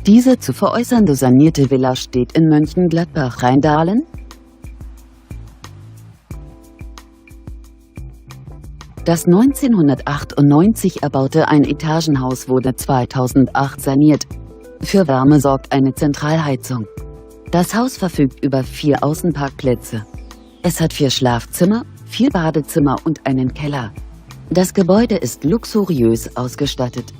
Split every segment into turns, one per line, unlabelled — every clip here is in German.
Diese zu veräußernde sanierte Villa steht in Mönchengladbach-Rheindahlen. Das 1998 erbaute Ein-Etagenhaus wurde 2008 saniert. Für Wärme sorgt eine Zentralheizung. Das Haus verfügt über 4 Außenparkplätze. Es hat 4 Schlafzimmer, 4 Badezimmer und einen Keller. Das Gebäude ist luxuriös ausgestattet.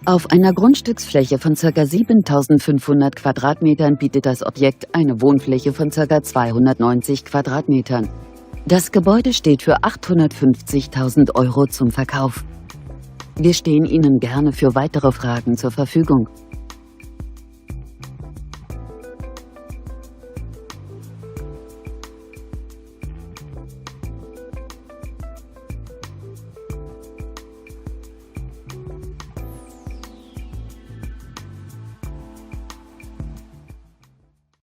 Auf einer Grundstücksfläche von ca. 7.500 Quadratmetern bietet das Objekt eine Wohnfläche von ca. 290 Quadratmetern. Das Gebäude steht für 850.000 € zum Verkauf. Wir stehen Ihnen gerne für weitere Fragen zur Verfügung.